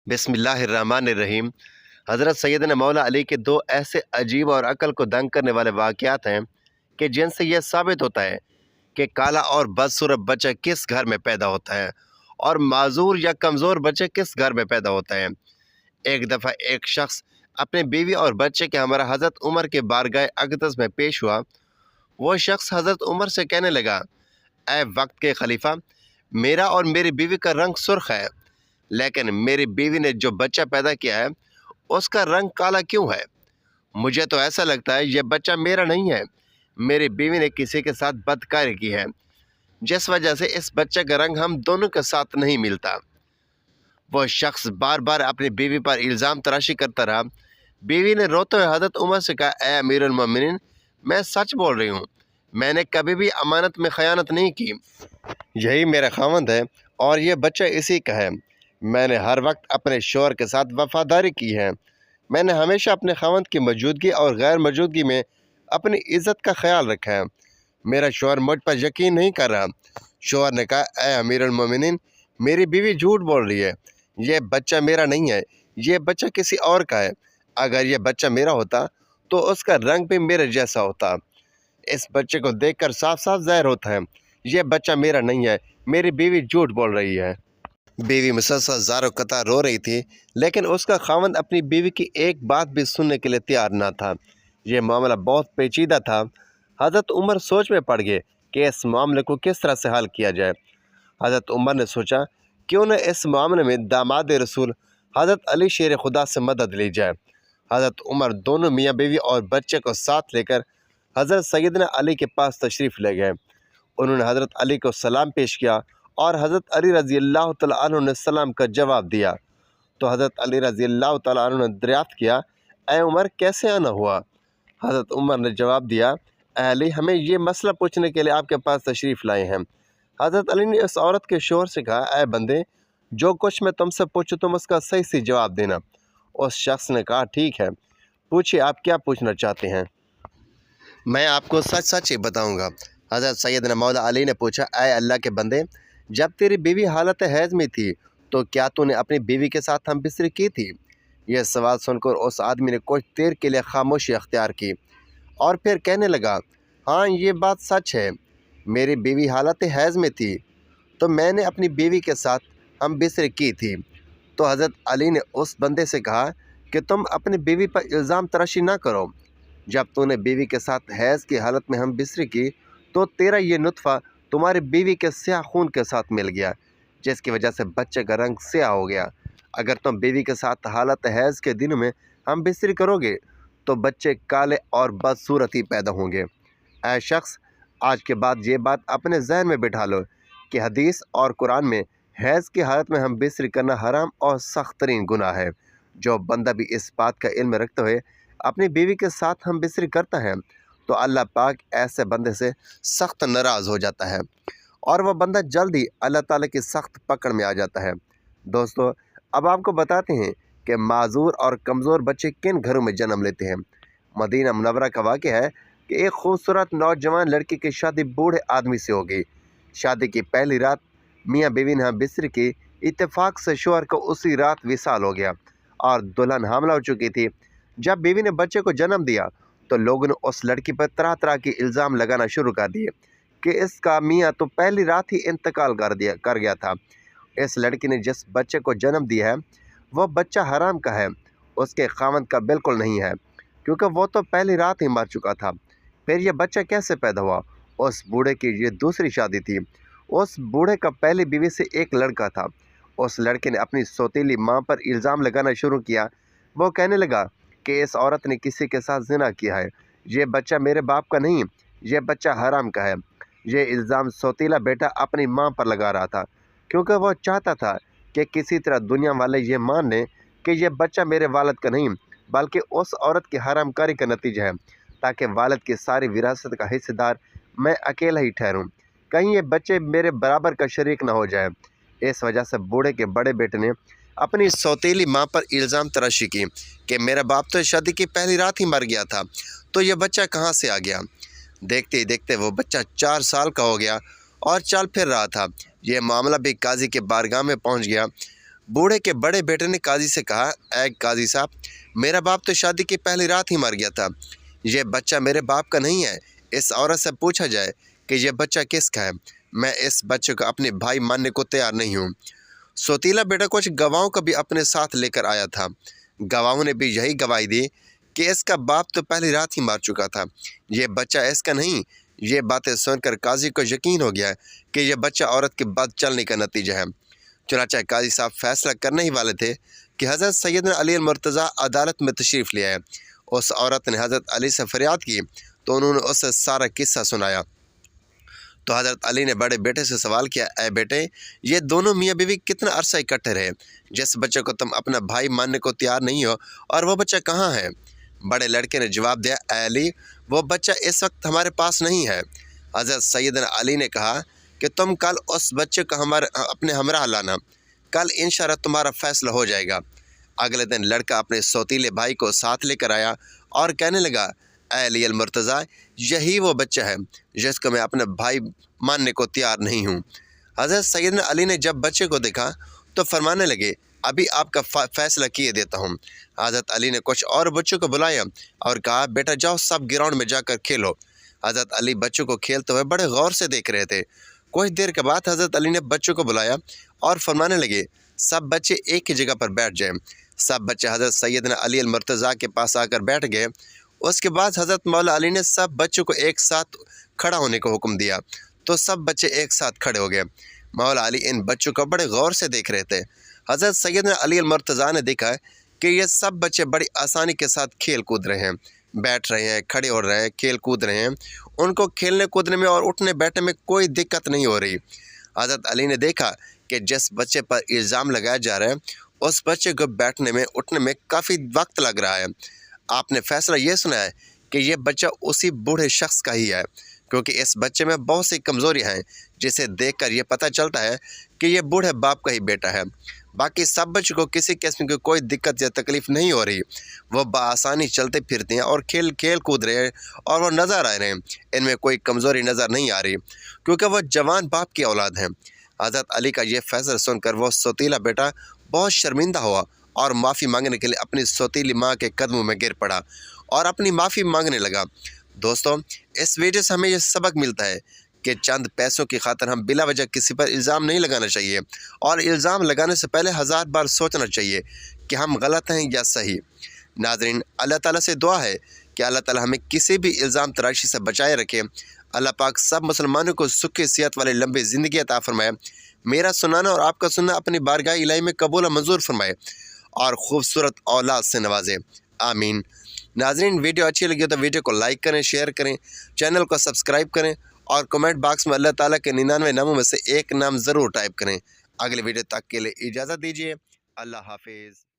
बिस्मिल्लाहिर्रहमानिर्रहीम। हज़रत सैयदना मौला अली के दो ऐसे अजीब और अकल को दंग करने वाले वाक़यात हैं कि जिनसे यह साबित होता है कि काला और बदसूरत बच्चा किस घर में पैदा होता है और माजूर या कमज़ोर बच्चा किस घर में पैदा होता है। एक दफ़ा एक शख्स अपने बीवी और बच्चे के हमरा हज़रत उमर के बारगाह अक़दस में पेश हुआ। वो शख्स हज़रत उमर से कहने लगा, ऐ वक्त के खलीफा, मेरा और मेरी बीवी का रंग सुर्ख है, लेकिन मेरी बीवी ने जो बच्चा पैदा किया है उसका रंग काला क्यों है? मुझे तो ऐसा लगता है यह बच्चा मेरा नहीं है। मेरी बीवी ने किसी के साथ बदकारी की है, जिस वजह से इस बच्चे का रंग हम दोनों के साथ नहीं मिलता। वो शख्स बार बार अपनी बीवी पर इल्ज़ाम तराशी करता रहा। बीवी ने रोते हुए हज़रत उमर से कहा, ऐ अमीरुल मोमिनीन, मैं सच बोल रही हूँ, मैंने कभी भी अमानत में ख़यानत नहीं की। यही मेरा खावंद है और ये बच्चा इसी का है। मैंने हर वक्त अपने शौहर के साथ वफादारी की है। मैंने हमेशा अपने खावंद की मौजूदगी और गैर मौजूदगी में अपनी इज़्ज़त का ख्याल रखा है। मेरा शौहर मुझ पर यकीन नहीं कर रहा। शौहर ने कहा, ऐ अमीरुल मोमिनीन, मेरी बीवी झूठ बोल रही है, ये बच्चा मेरा नहीं है, ये बच्चा किसी और का है। अगर ये बच्चा मेरा होता तो उसका रंग भी मेरे जैसा होता। इस बच्चे को देखकर साफ साफ ज़ाहिर होता है ये बच्चा मेरा नहीं है, मेरी बीवी झूठ बोल रही है। बीवी मुसलसल ज़ारो कतार रो रही थी, लेकिन उसका खावंद अपनी बीवी की एक बात भी सुनने के लिए तैयार न था। यह मामला बहुत पेचीदा था। हज़रत उमर सोच में पड़ गए कि इस मामले को किस तरह से हल किया जाए। हज़रत उमर ने सोचा, क्यों न इस मामले में दामाद रसूल हज़रत अली शेर खुदा से मदद ली जाए। हज़रत उमर दोनों मियाँ बीवी और बच्चे को साथ लेकर हज़रत सैयदना अली के पास तशरीफ़ ले गए। उन्होंने हज़रत अली को सलाम पेश किया और हज़रत अली रज़ी अल्लाह तआला अन्हु ने सलाम का जवाब दिया। तो हज़रत अली रज़ी अल्लाह तआला अन्हु ने दरियाफ़्त किया, ऐ उमर, कैसे आना हुआ? हज़रत उमर ने जवाब दिया, ऐ अली, हमें ये मसला पूछने के लिए आपके पास तशरीफ़ लाए हैं। हज़रत अली ने इस औरत के शोहर से कहा, ऐ बंदे, जो कुछ मैं तुमसे पूछूँ तुम उसका सही सही जवाब देना। उस शख्स ने कहा, ठीक है, पूछिए, आप क्या पूछना चाहते हैं? मैं आपको सच सच ही बताऊँगा। हज़रत सैयदना मौला अली ने पूछा, ऐ अल्लाह के बंदे, जब तेरी बीवी हालत हैज़ में थी तो क्या तूने अपनी बीवी के साथ हम बिस्तरी की थी? यह सवाल सुनकर उस आदमी ने कुछ देर के लिए खामोशी अख्तियार की और फिर कहने लगा, हाँ, ये बात सच है, मेरी बीवी हालत हैज़ में थी तो मैंने अपनी बीवी के साथ हम बिस्तरी की थी। तो हज़रत अली ने उस बंदे से कहा कि तुम अपनी बीवी पर इल्ज़ाम तराशी ना करो। जब तूने बीवी के साथ हैज़ की हालत में हम बिस्तरी की तो तेरा ये नुत्फ़ा तुम्हारी बीवी के स्याह खून के साथ मिल गया, जिसकी वजह से बच्चे का रंग स्याह हो गया। अगर तुम बीवी के साथ हालत हैज़ के दिनों में हम बिस्तरी करोगे तो बच्चे काले और बदसूरत ही पैदा होंगे। ऐ शख्स, आज के बाद ये बात अपने जहन में बिठा लो कि हदीस और कुरान में हैज़ की हालत में हम बिस्तरी करना हराम और सख्त तरीन गुनाह है। जो बंदा भी इस बात का इल्म रखते हुए अपनी बीवी के साथ हम बिस्तरी करता है तो अल्लाह पाक ऐसे बंदे से सख्त नाराज़ हो जाता है और वह बंदा जल्द ही अल्लाह ताला की सख्त पकड़ में आ जाता है। दोस्तों, अब आपको बताते हैं कि माजूर और कमज़ोर बच्चे किन घरों में जन्म लेते हैं। मदीना मुनव्वरा का वाक़या है कि एक खूबसूरत नौजवान लड़की की शादी बूढ़े आदमी से हो गई। शादी की पहली रात मियाँ बीवी ने यहाँ बिस्तर की। इत्तेफाक से शौहर को उसी रात विसाल हो गया और दुल्हन हामला हो चुकी थी। जब बीवी ने बच्चे को जन्म दिया तो लोगों ने उस लड़की पर तरह तरह के इल्ज़ाम लगाना शुरू कर दिए कि इसका मियाँ तो पहली रात ही इंतकाल कर गया था। इस लड़की ने जिस बच्चे को जन्म दिया है वह बच्चा हराम का है, उसके खावंद का बिल्कुल नहीं है, क्योंकि वो तो पहली रात ही मर चुका था। फिर यह बच्चा कैसे पैदा हुआ? उस बूढ़े की ये दूसरी शादी थी। उस बूढ़े का पहली बीवी से एक लड़का था। उस लड़के ने अपनी सौतीली माँ पर इल्ज़ाम लगाना शुरू किया। वो कहने लगा कि इस औरत ने किसी के साथ ज़िना किया है, ये बच्चा मेरे बाप का नहीं, ये बच्चा हराम का है। ये इल्ज़ाम सौतीला बेटा अपनी माँ पर लगा रहा था, क्योंकि वह चाहता था कि किसी तरह दुनिया वाले ये मान लें कि यह बच्चा मेरे वालिद का नहीं बल्कि उस औरत की हरामकारी का नतीजा है, ताकि वालिद की सारी विरासत का हिस्सेदार मैं अकेला ही ठहरूं, कहीं ये बच्चे मेरे बराबर का शरीक ना हो जाए। इस वजह से बूढ़े के बड़े बेटे ने अपनी सौतेली माँ पर इल्ज़ाम तराशी की कि मेरा बाप तो शादी की पहली रात ही मर गया था, तो यह बच्चा कहाँ से आ गया। देखते ही देखते वो बच्चा 4 साल का हो गया और चल फिर रहा था। यह मामला भी काजी के बारगाह में पहुँच गया। बूढ़े के बड़े बेटे ने काजी से कहा, ऐ काजी साहब, मेरा बाप तो शादी की पहली रात ही मर गया था। ये बच्चा मेरे बाप का नहीं है। इस औरत से पूछा जाए कि यह बच्चा किसका है। मैं इस बच्चे को अपने भाई मानने को तैयार नहीं हूँ। सौतीला बेटा कुछ गवाहों को भी अपने साथ लेकर आया था। गवाहों ने भी यही गवाही दी कि इसका बाप तो पहली रात ही मार चुका था। ये बच्चा इसका नहीं। ये बातें सुनकर काजी को यकीन हो गया कि यह बच्चा औरत के बद चलने का नतीजा है। चुनांचे काजी साहब फैसला करने ही वाले थे कि हज़रत सैयदना अली मुर्तज़ा अदालत में तशरीफ़ ले आए। उस औरत ने हज़रत अली से फरियाद की तो उन्होंने उससे सारा किस्सा सुनाया। तो हज़रत अली ने बड़े बेटे से सवाल किया, ऐ बेटे, ये दोनों मियाँ बीवी कितना अरसा इकट्ठे रहे, जिस बच्चे को तुम अपना भाई मानने को तैयार नहीं हो, और वो बच्चा कहाँ है? बड़े लड़के ने जवाब दिया, ऐ अली, वो बच्चा इस वक्त हमारे पास नहीं है। हज़रत सैयदना अली ने कहा कि तुम कल उस बच्चे को अपने हमरा लाना, कल इंशाअल्लाह तुम्हारा फैसला हो जाएगा। अगले दिन लड़का अपने सौतीले भाई को साथ लेकर आया और कहने लगा, ऐ अली मुर्तज़ा, यही वो बच्चा है जिसको मैं अपना भाई मानने को तैयार नहीं हूँ। हज़रत सैयदना अली ने जब बच्चे को देखा तो फरमाने लगे, अभी आपका फैसला किए देता हूँ। हज़रत अली ने कुछ और बच्चों को बुलाया और कहा, बेटा जाओ सब ग्राउंड में जाकर खेलो। हज़रत अली बच्चों को खेलते हुए बड़े गौर से देख रहे थे। कुछ देर के बाद हज़रत अली ने बच्चों को बुलाया और फरमाने लगे, सब बच्चे एक ही जगह पर बैठ जाएं। सब बच्चे हज़रत सैयदना अली मुर्तज़ा के पास आकर बैठ गए। उसके बाद हज़रत मौला अली ने सब बच्चों को एक साथ खड़ा होने का हुक्म दिया तो सब बच्चे एक साथ खड़े हो गए। मौला अली इन बच्चों को बड़े गौर से देख रहे थे। हज़रत सैयदना अली मुर्तज़ा ने देखा कि ये सब बच्चे बड़ी आसानी के साथ खेल कूद रहे हैं, बैठ रहे हैं, खड़े हो रहे हैं, खेल कूद रहे हैं। उनको खेलने कूदने में और उठने बैठने में कोई दिक्कत नहीं हो रही। हज़रत अली ने देखा कि जिस बच्चे पर इल्ज़ाम लगाया जा रहा है उस बच्चे को बैठने में उठने में काफ़ी वक्त लग रहा है। आपने फैसला ये सुना है कि ये बच्चा उसी बूढ़े शख्स का ही है, क्योंकि इस बच्चे में बहुत सी कमज़ोरियाँ हैं जिसे देखकर ये पता चलता है कि ये बूढ़े बाप का ही बेटा है। बाकी सब बच्चों को किसी किस्म की कोई दिक्कत या तकलीफ़ नहीं हो रही। वो बआसानी चलते फिरते हैं और खेल कूद रहे हैं और वो नज़र आ रहे हैं। इनमें कोई कमज़ोरी नज़र नहीं आ रही क्योंकि वह जवान बाप की औलाद हैं। हज़रत अली का ये फैसला सुनकर वो सौतीला बेटा बहुत शर्मिंदा हुआ और माफ़ी मांगने के लिए अपनी सौतीली माँ के कदमों में गिर पड़ा और अपनी माफ़ी मांगने लगा। दोस्तों, इस वीडियो से हमें यह सबक मिलता है कि चंद पैसों की खातिर हम बिला वजह किसी पर इल्ज़ाम नहीं लगाना चाहिए और इल्ज़ाम लगाने से पहले 1000 बार सोचना चाहिए कि हम गलत हैं या सही। नाज़रीन, अल्लाह ताला से दुआ है कि अल्लाह ताला हमें किसी भी इल्ज़ाम तराशी से बचाए रखे। अल्लाह पाक सब मुसलमानों को सुखी सेहत वाली लंबी ज़िंदगी अता फरमाए। मेरा सुनाना और आपका सुनना अपनी बारगाह इलाही में कबूल मंजूर फरमाए और खूबसूरत औलाद से नवाजे, आमीन। नाज़रीन, वीडियो अच्छी लगी तो वीडियो को लाइक करें, शेयर करें, चैनल को सब्सक्राइब करें और कमेंट बॉक्स में अल्लाह ताला के 99 नामों में से एक नाम ज़रूर टाइप करें। अगले वीडियो तक के लिए इजाज़त दीजिए। अल्लाह हाफिज़।